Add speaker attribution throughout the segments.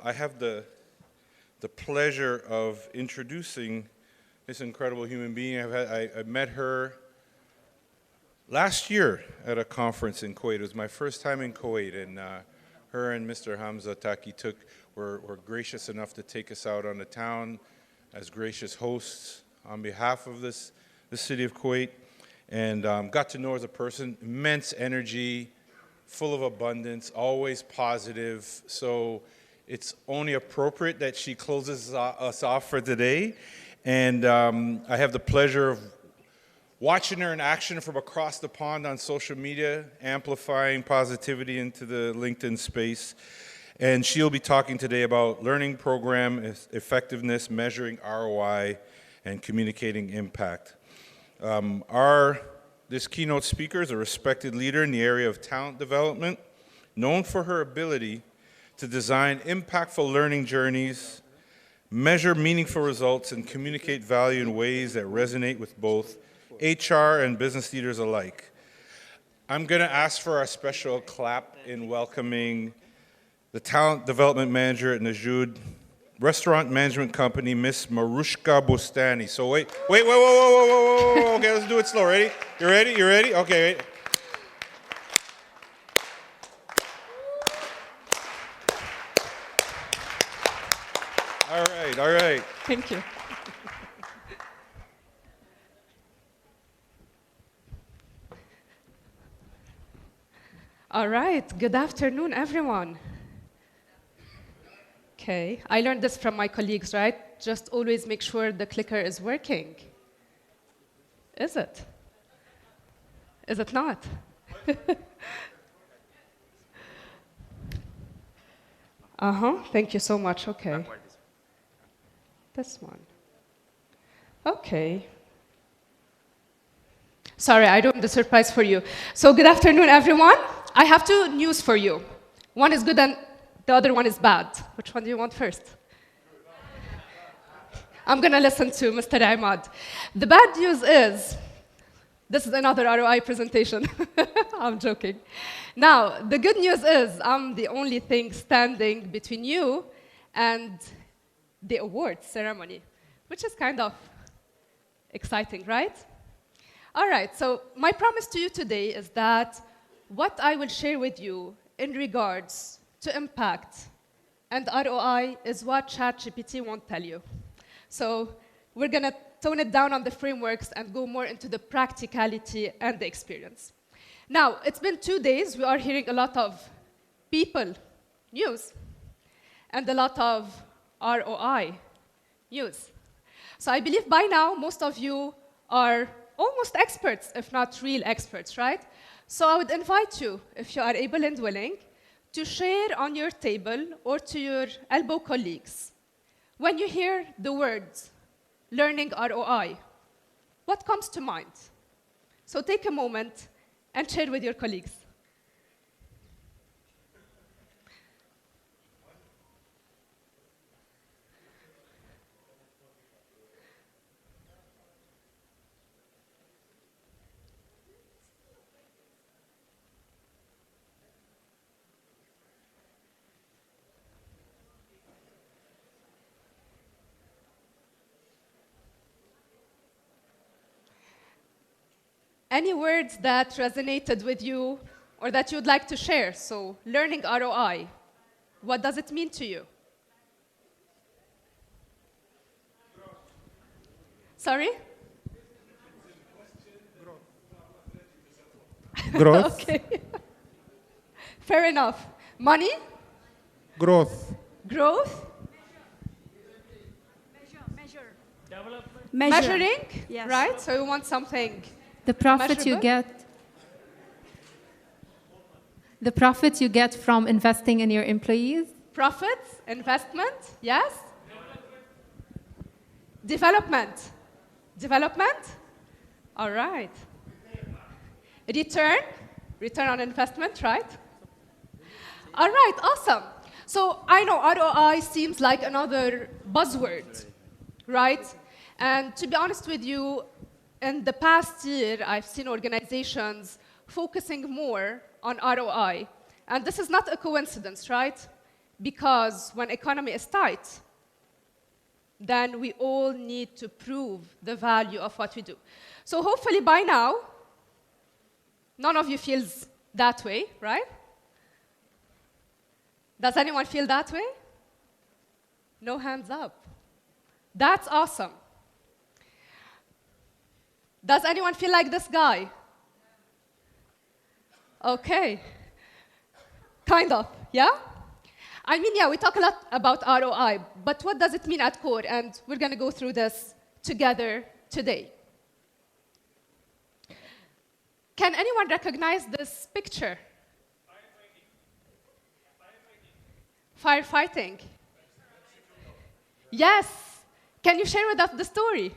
Speaker 1: I have the pleasure of introducing this incredible human being. I met her last year at a conference in Kuwait. It was my first time in Kuwait, and her and Mr. Hamza Taki were gracious enough to take us out on the town as gracious hosts on behalf of the city of Kuwait, and got to know her as a person. Immense energy, full of abundance, always positive. So it's only appropriate that she closes us off for today. And I have the pleasure of watching her in action from across the pond on social media, amplifying positivity into the LinkedIn space. And she'll be talking today about learning program effectiveness, measuring ROI, and communicating impact. This keynote speaker is a respected leader in the area of talent development, known for her ability to design impactful learning journeys, measure meaningful results, and communicate value in ways that resonate with both HR and business leaders alike. I'm going to ask for a special clap in welcoming the talent development manager at Najud Restaurant Management Company, Miss Marouchka Boustani. So wait, whoa. Okay, let's do it slow. Ready? You ready? Okay. All right.
Speaker 2: Thank you. All right, good afternoon, everyone. Okay, I learned this from my colleagues, right? Just always make sure the clicker is working. Is it? Is it not? Thank you so much, okay. This one. Okay. Sorry, I ruined the surprise for you. So good afternoon, everyone. I have two news for you. One is good and the other one is bad. Which one do you want first? I'm going to listen to Mr. Ahmad. The bad news is, this is another ROI presentation. I'm joking. Now, the good news is I'm the only thing standing between you and the awards ceremony, which is kind of exciting, right? All right, so my promise to you today is that what I will share with you in regards to impact and ROI is what ChatGPT won't tell you. So we're going to tone it down on the frameworks and go more into the practicality and the experience. Now, it's been 2 days. We are hearing a lot of people news and a lot of ROI news. So I believe by now, most of you are almost experts, if not real experts, right? So I would invite you, if you are able and willing, to share on your table or to your elbow colleagues. When you hear the words learning ROI, what comes to mind? So take a moment and share with your colleagues. Any words that resonated with you or that you'd like to share? So learning ROI, what does it mean to you? Sorry?
Speaker 3: Growth.
Speaker 2: Okay. Fair enough. Money?
Speaker 3: Growth.
Speaker 2: Growth? Measuring?
Speaker 4: Yes.
Speaker 2: Right? So you want something.
Speaker 4: The profit you get from investing in your employees.
Speaker 2: Profits, investment, yes. Development. All right. Return on investment, right? All right, awesome. So I know ROI seems like another buzzword, right? And to be honest with you, in the past year, I've seen organizations focusing more on ROI. And this is not a coincidence, right? because when economy is tight, then we all need to prove the value of what we do. So hopefully by now, none of you feels that way, right? Does anyone feel that way? No hands up. That's awesome. Does anyone feel like this guy? Okay. Kind of, yeah? I mean, yeah, we talk a lot about ROI, but what does it mean at core? And we're going to go through this together today. Can anyone recognize this picture? Firefighting. Yes. Can you share with us the story?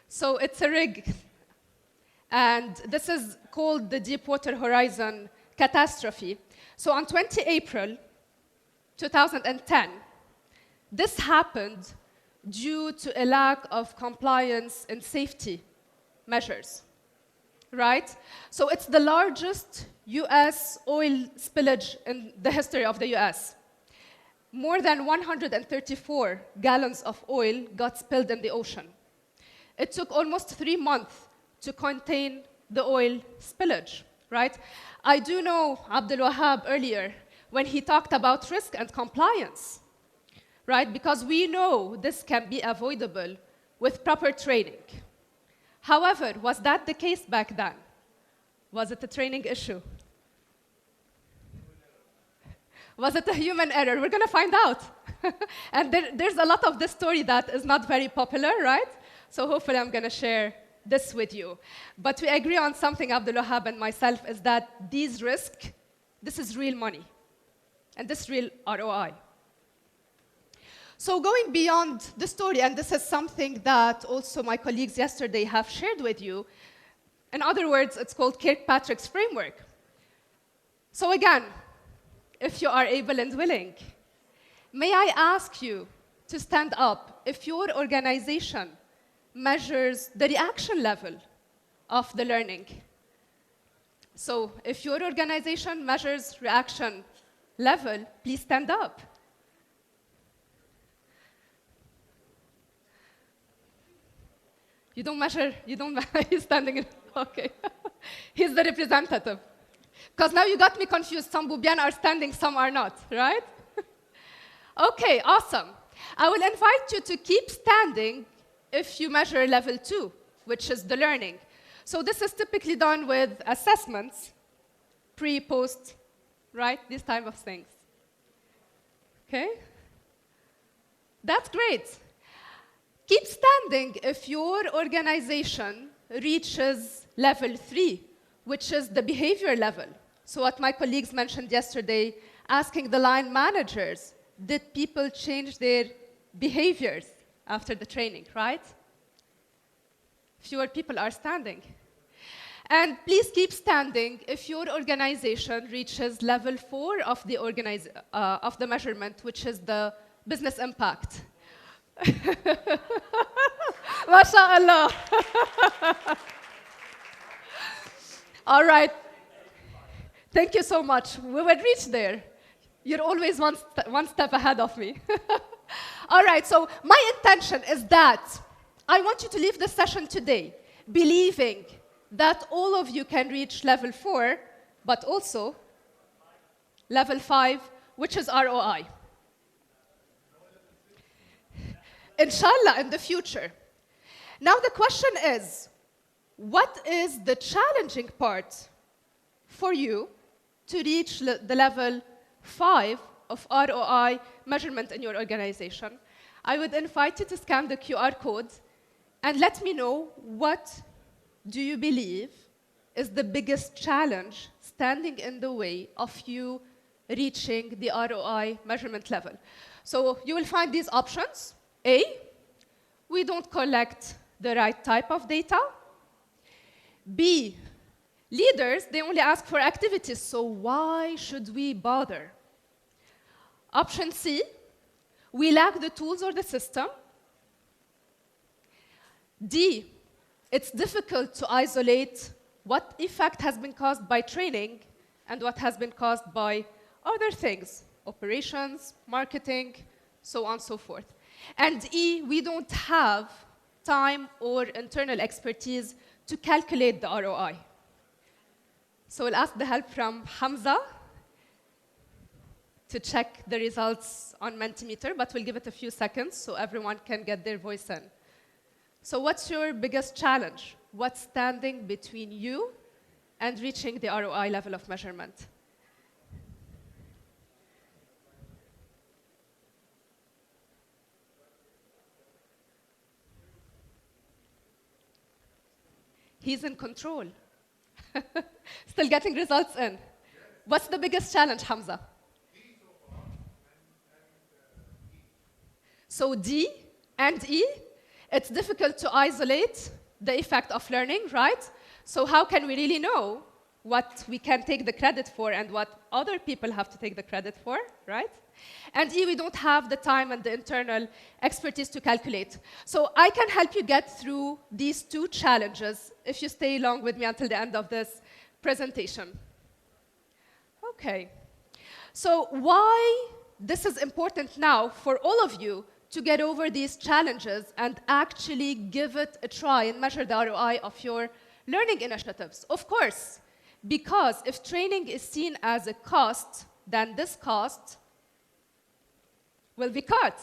Speaker 2: So it's a rig. And this is called the Deepwater Horizon catastrophe. So on 20 April 2010, this happened due to a lack of compliance and safety measures, right? So it's the largest US oil spillage in the history of the US. More than 134 gallons of oil got spilled in the ocean. It took almost 3 months to contain the oil spillage, right? I do know Abdul Wahab earlier when he talked about risk and compliance, right? Because we know this can be avoidable with proper training. However, was that the case back then? Was it a training issue? Was it a human error? We're going to find out. And there's a lot of this story that is not very popular, right? So hopefully I'm going to share this with you. But we agree on something, Abdul Wahab and myself, is that these risks, this is real money. And this is real ROI. So going beyond the story, and this is something that also my colleagues yesterday have shared with you, in other words, it's called Kirkpatrick's framework. So again, if you are able and willing, may I ask you to stand up if your organization measures the reaction level of the learning. So if your organization measures reaction level, please stand up. You don't measure, he's standing in, okay. He's the representative. Because now you got me confused. Some Bubian are standing, some are not, right? Okay, awesome. I will invite you to keep standing if you measure level 2, which is the learning. So this is typically done with assessments, pre, post, right? These type of things. Okay? That's great. Keep standing if your organization reaches level 3, which is the behavior level. So what my colleagues mentioned yesterday, asking the line managers, did people change their behaviors after the training, right? Fewer people are standing. And please keep standing if your organization reaches level 4 of the measurement, which is the business impact. MashaAllah. All right. Thank you so much. We will reach there. You're always one step ahead of me. All right, so my intention is that I want you to leave the session today believing that all of you can reach level 4, but also level 5, which is ROI. Inshallah, in the future. Now the question is, what is the challenging part for you to reach the level 5 of ROI measurement in your organization? I would invite you to scan the QR code and let me know what do you believe is the biggest challenge standing in the way of you reaching the ROI measurement level. So you will find these options. A, we don't collect the right type of data. B, leaders, they only ask for activities, so why should we bother? Option C, we lack the tools or the system. D, it's difficult to isolate what effect has been caused by training and what has been caused by other things, operations, marketing, so on and so forth. And E, we don't have time or internal expertise to calculate the ROI. So we'll ask the help from Hamza to check the results on Mentimeter, but we'll give it a few seconds so everyone can get their voice in. So what's your biggest challenge? What's standing between you and reaching the ROI level of measurement? He's in control. Still getting results in. What's the biggest challenge, Hamza? So D and E, it's difficult to isolate the effect of learning, right? So how can we really know what we can take the credit for and what other people have to take the credit for, right? And E, we don't have the time and the internal expertise to calculate. So I can help you get through these two challenges if you stay along with me until the end of this presentation. Okay. So why this is important now for all of you to get over these challenges and actually give it a try and measure the ROI of your learning initiatives? Of course, because if training is seen as a cost, then this cost will be cut.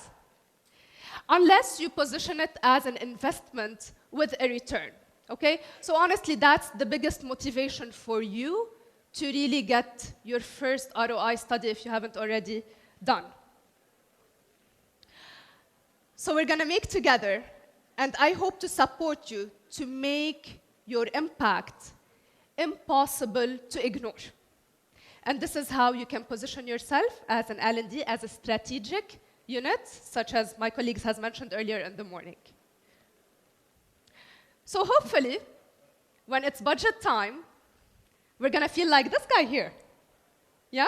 Speaker 2: Unless you position it as an investment with a return, okay? So honestly, that's the biggest motivation for you to really get your first ROI study if you haven't already done. So we're gonna make together, and I hope to support you to make your impact impossible to ignore. And this is how you can position yourself as an L&D, as a strategic unit, such as my colleagues has mentioned earlier in the morning. So hopefully, when it's budget time, we're gonna feel like this guy here. Yeah?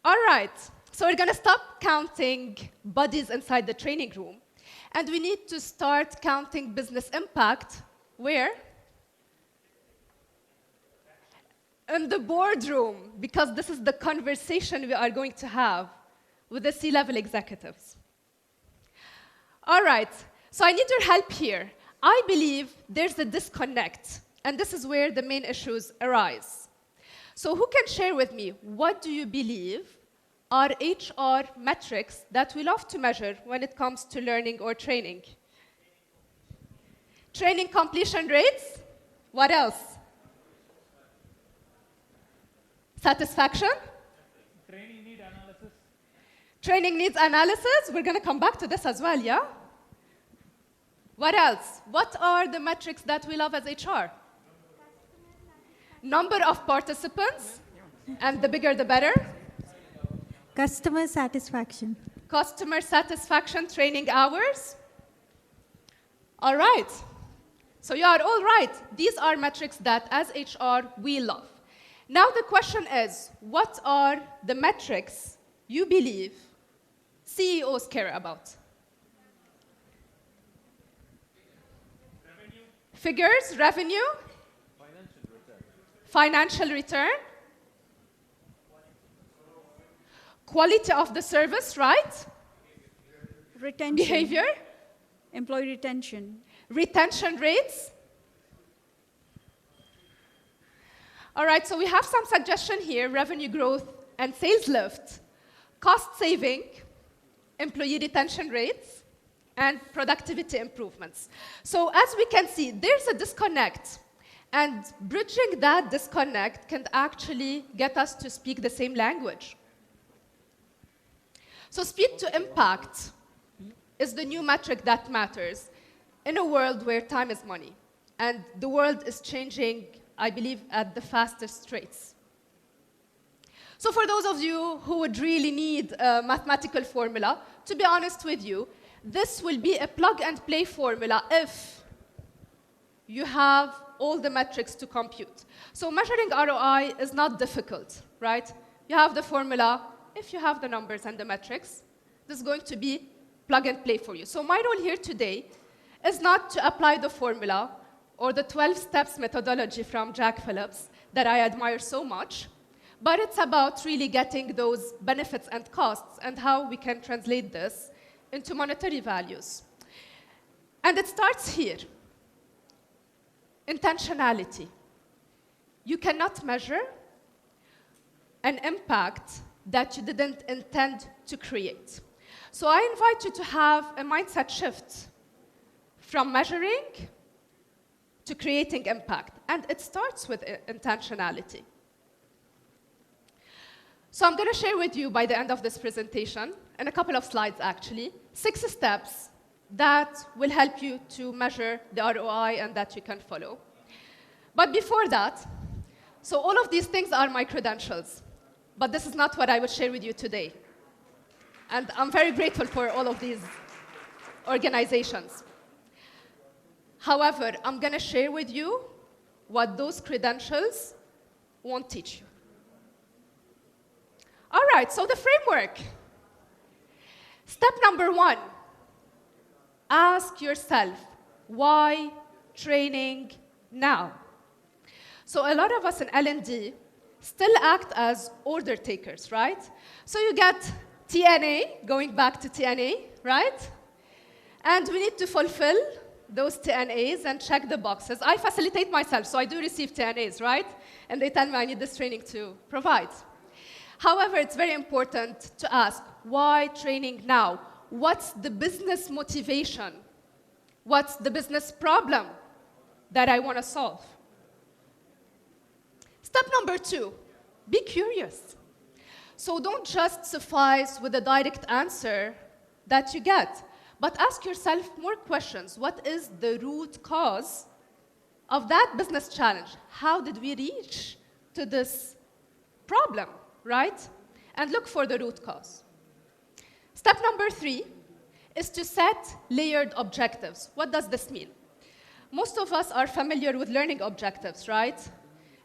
Speaker 2: All right, so we're gonna stop counting bodies inside the training room, and we need to start counting business impact. Where? In the boardroom, because this is the conversation we are going to have with the C-level executives. All right, so I need your help here. I believe there's a disconnect, and this is where the main issues arise. So who can share with me, what do you believe are HR metrics that we love to measure when it comes to learning or training? Training completion rates? What else? Satisfaction?
Speaker 5: Training need analysis.
Speaker 2: Training needs analysis. We're going to come back to this as well, yeah? What else? What are the metrics that we love as HR? Number of participants, and the bigger the better.
Speaker 6: Customer satisfaction.
Speaker 2: Customer satisfaction, training hours. All right. So you are all right. These are metrics that, as HR, we love. Now the question is, what are the metrics you believe CEOs care about?
Speaker 5: Revenue.
Speaker 2: Figures, revenue, financial return, quality of the service, right?
Speaker 7: Retention.
Speaker 2: Behavior,
Speaker 7: Employee retention.
Speaker 2: retention rates. All right, so we have some suggestion here: revenue growth and sales lift, cost saving, employee retention rates, and productivity improvements. So as we can see, there's a disconnect, and bridging that disconnect can actually get us to speak the same language. So speed to impact is the new metric that matters in a world where time is money. And the world is changing, I believe, at the fastest rates. So for those of you who would really need a mathematical formula, to be honest with you, this will be a plug-and-play formula if you have all the metrics to compute. So measuring ROI is not difficult, right? You have the formula. If you have the numbers and the metrics, this is going to be plug and play for you. So my role here today is not to apply the formula or the 12 steps methodology from Jack Phillips that I admire so much, but it's about really getting those benefits and costs and how we can translate this into monetary values. And it starts here. Intentionality. You cannot measure an impact that you didn't intend to create. So I invite you to have a mindset shift from measuring to creating impact. And it starts with intentionality. So I'm going to share with you by the end of this presentation, in a couple of slides actually, 6 steps that will help you to measure the ROI and that you can follow. But before that, so all of these things are my credentials, but this is not what I would share with you today. And I'm very grateful for all of these organizations. However, I'm going to share with you what those credentials won't teach you. All right, so the framework. Step number 1, ask yourself, why training now? So a lot of us in L&D still act as order takers, right? So you get TNA, going back to TNA, right? And we need to fulfill those TNAs and check the boxes. I facilitate myself, so I do receive TNAs, right? And they tell me I need this training to provide. However, it's very important to ask, why training now? What's the business motivation? What's the business problem that I want to solve? Step number 2, be curious. So don't just suffice with a direct answer that you get, but ask yourself more questions. What is the root cause of that business challenge? How did we reach to this problem, right? And look for the root cause. Step number 3 is to set layered objectives. What does this mean? Most of us are familiar with learning objectives, right?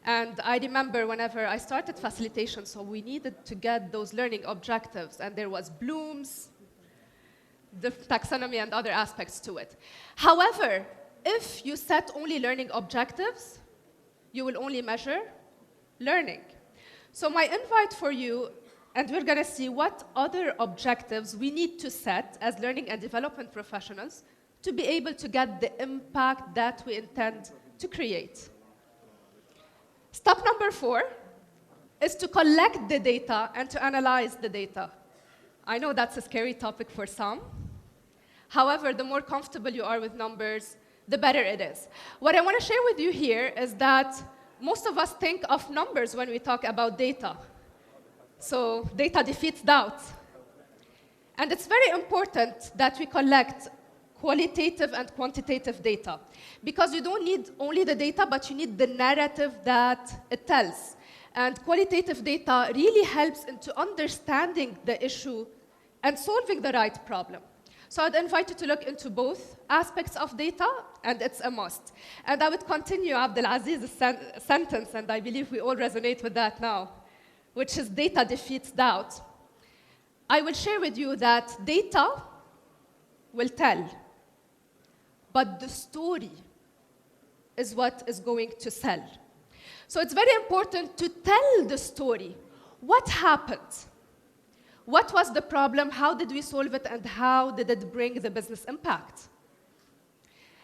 Speaker 2: And I remember whenever I started facilitation, so we needed to get those learning objectives, and there was Bloom's, the taxonomy and other aspects to it. However, if you set only learning objectives, you will only measure learning. So my invite for you, and we're going to see what other objectives we need to set as learning and development professionals to be able to get the impact that we intend to create. Step number 4 is to collect the data and to analyze the data. I know that's a scary topic for some. However, the more comfortable you are with numbers, the better it is. What I want to share with you here is that most of us think of numbers when we talk about data. So data defeats doubt. And it's very important that we collect qualitative and quantitative data, because you don't need only the data, but you need the narrative that it tells. And qualitative data really helps into understanding the issue and solving the right problem. So I'd invite you to look into both aspects of data, and it's a must. And I would continue Abdelaziz's sentence, and I believe we all resonate with that now, which is data defeats doubt. I will share with you that data will tell, but the story is what is going to sell. So it's very important to tell the story. What happened? What was the problem? How did we solve it? And how did it bring the business impact?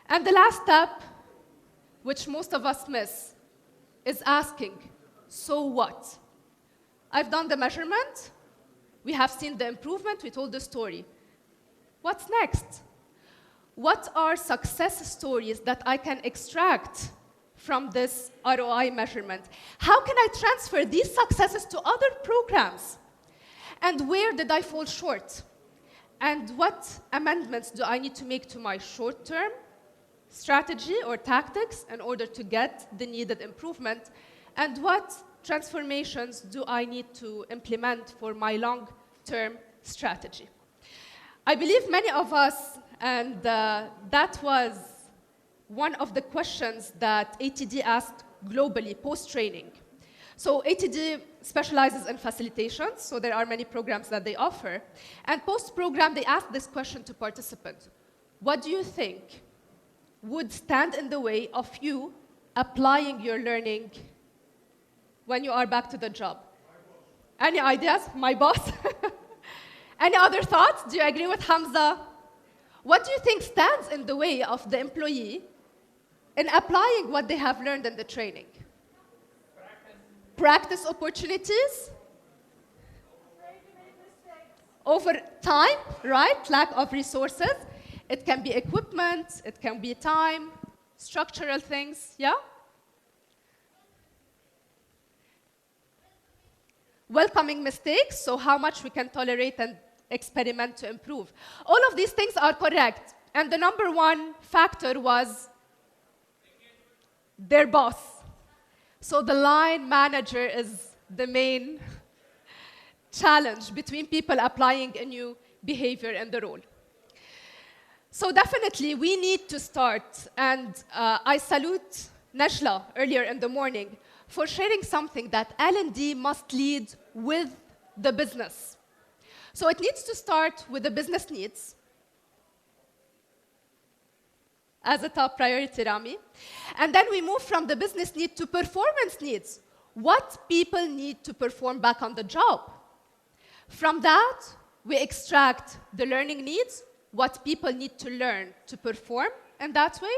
Speaker 2: And the last step, which most of us miss, is asking, so what? I've done the measurement. We have seen the improvement. We told the story. What's next? What are success stories that I can extract from this ROI measurement? How can I transfer these successes to other programs? And where did I fall short? And what amendments do I need to make to my short-term strategy or tactics in order to get the needed improvement? And what transformations do I need to implement for my long-term strategy? I believe many of us, and that was one of the questions that ATD asked globally post-training. So ATD specializes in facilitation, so there are many programs that they offer. And post-program, they asked this question to participants. What do you think would stand in the way of you applying your learning when you are back to the job? Any ideas? My boss? Any other thoughts? Do you agree with Hamza? What do you think stands in the way of the employee in applying what they have learned in the training? Practice opportunities? Over time, right? Lack of resources. It can be equipment, it can be time, structural things, yeah? Welcoming mistakes, so how much we can tolerate and experiment to improve. All of these things are correct. And the number one factor was their boss. So the line manager is the main challenge between people applying a new behavior in the role. So definitely, we need to start. And I salute Najla earlier in the morning for sharing something that L&D must lead with the business. So it needs to start with the business needs as a top priority, Rami. And then we move from the business need to performance needs. What people need to perform back on the job. From that, we extract the learning needs, what people need to learn to perform in that way,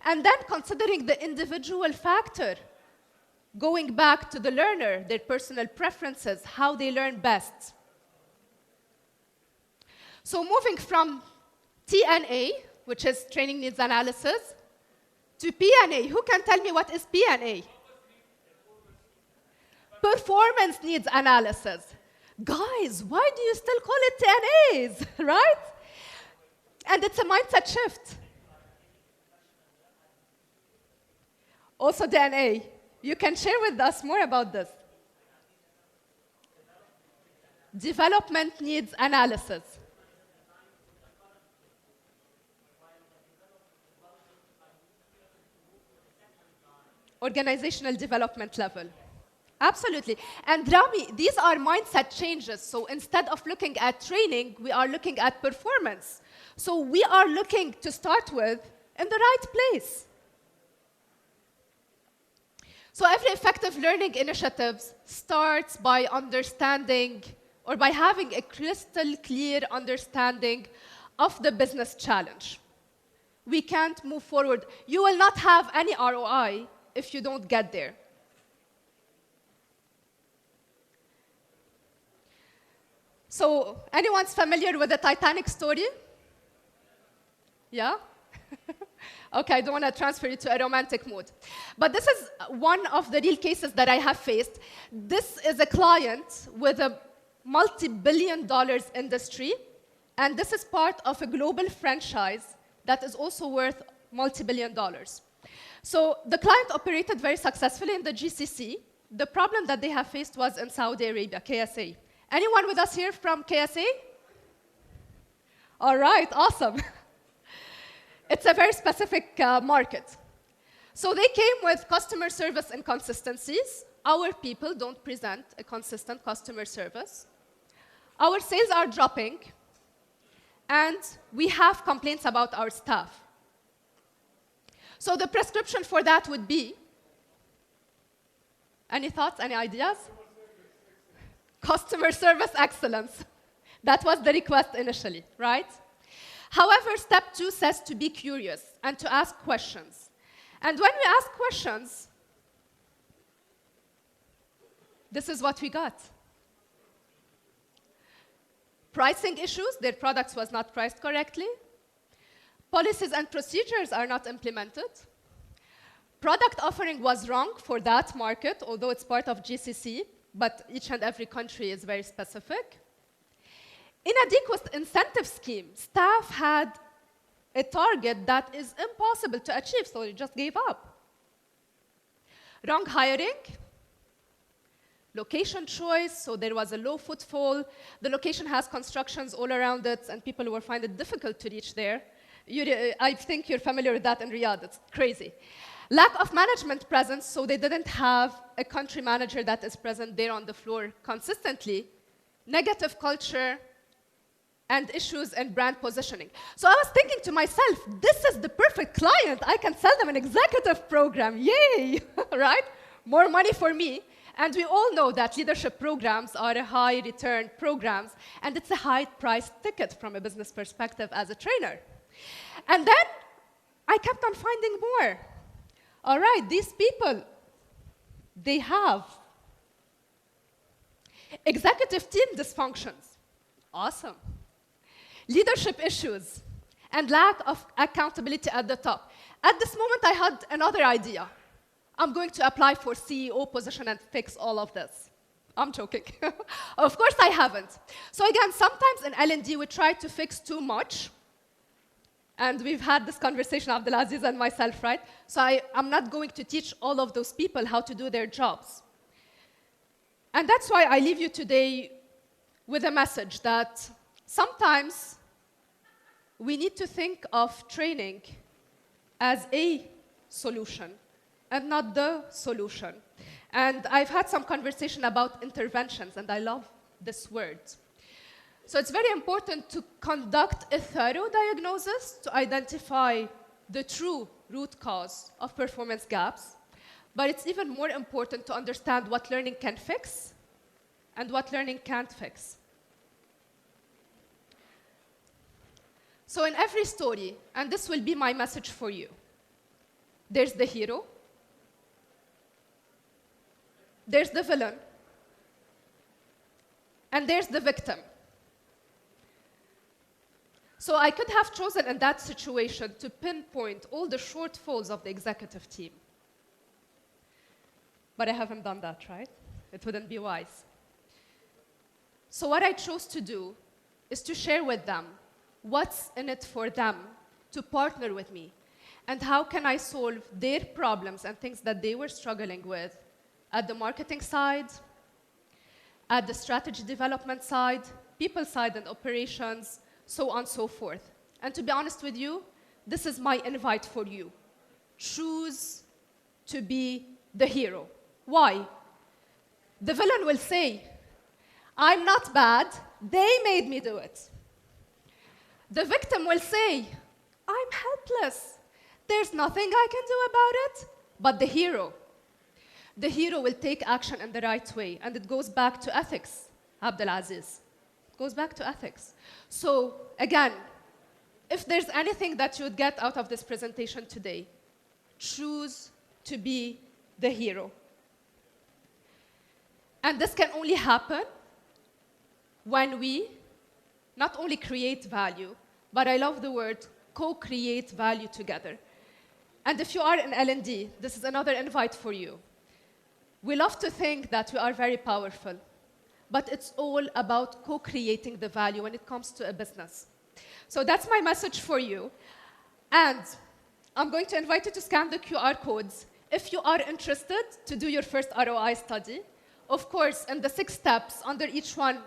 Speaker 2: and then considering the individual factor, going back to the learner, their personal preferences, how they learn best. So moving from TNA, which is training needs analysis, to PNA. Who can tell me what is PNA? Performance needs analysis. Guys, why do you still call it TNAs, right? And it's a mindset shift. Also DNA. You can share with us more about this. Development needs analysis. Organizational development level. Absolutely. And Rami, these are mindset changes. So instead of looking at training, we are looking at performance. So we are looking to start with in the right place. So every effective learning initiative starts by understanding or by having a crystal clear understanding of the business challenge. We can't move forward. You will not have any ROI if you don't get there. So, anyone's familiar with the Titanic story? Yeah? Okay, I don't want to transfer you to a romantic mood. But this is one of the real cases that I have faced. This is a client with a multi-billion dollars industry, and this is part of a global franchise that is also worth multi-billion dollars. So the client operated very successfully in the GCC. The problem that they have faced was in Saudi Arabia, KSA. Anyone with us here from KSA? All right, awesome. It's a very specific market. So they came with customer service inconsistencies. Our people don't present a consistent customer service. Our sales are dropping, and we have complaints about our staff. So the prescription for that would be, any thoughts, any ideas? Customer service excellence. That was the request initially, right? However, step 2 says to be curious and to ask questions. And when we ask questions, this is what we got. Pricing issues, their products was not priced correctly. Policies and procedures are not implemented. Product offering was wrong for that market, although it's part of GCC, but each and every country is very specific. Inadequate incentive scheme. Staff had a target that is impossible to achieve, so they just gave up. Wrong hiring. Location choice, so there was a low footfall. The location has constructions all around it, and people will find it difficult to reach there. I think you're familiar with that in Riyadh. It's crazy. Lack of management presence, so they didn't have a country manager that is present there on the floor consistently. Negative culture. and issues in brand positioning. So I was thinking to myself, this is the perfect client. I can sell them an executive program. Yay, right? More money for me. And we all know that leadership programs are a high return programs, and it's a high price ticket from a business perspective as a trainer. And then I kept on finding more. All right, these people, they have executive team dysfunctions. Awesome. Leadership issues and lack of accountability at the top. At this moment, I had another idea. I'm going to apply for CEO position and fix all of this. I'm joking. Of course, I haven't. So again, sometimes in L&D, we try to fix too much. And we've had this conversation, Abdelaziz and myself, right? So I'm not going to teach all of those people how to do their jobs. And that's why I leave you today with a message that sometimes we need to think of training as a solution and not the solution. And I've had some conversation about interventions, and I love this word. So it's very important to conduct a thorough diagnosis to identify the true root cause of performance gaps. But it's even more important to understand what learning can fix and what learning can't fix. So in every story, and this will be my message for you, there's the hero, there's the villain, and there's the victim. So I could have chosen in that situation to pinpoint all the shortfalls of the executive team. But I haven't done that, right? It wouldn't be wise. So what I chose to do is to share with them what's in it for them to partner with me, and how can I solve their problems and things that they were struggling with at the marketing side, at the strategy development side, people side and operations, so on and so forth. And to be honest with you, this is my invite for you. Choose to be the hero. Why? The villain will say, I'm not bad, they made me do it. The victim will say, I'm helpless, there's nothing I can do about it. But the hero will take action in the right way, and it goes back to ethics, Abdelaziz. It goes back to ethics. So again, if there's anything that you would get out of this presentation today, choose to be the hero. And this can only happen when we not only create value, but I love the word co-create value together. And if you are in L&D, this is another invite for you. We love to think that we are very powerful, but it's all about co-creating the value when it comes to a business. So that's my message for you. And I'm going to invite you to scan the QR codes if you are interested to do your first ROI study. Of course, in the 6 steps, under each one,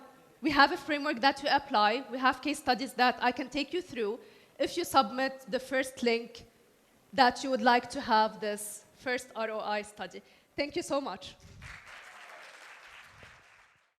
Speaker 2: we have a framework that we apply. We have case studies that I can take you through if you submit the first link that you would like to have this first ROI study. Thank you so much.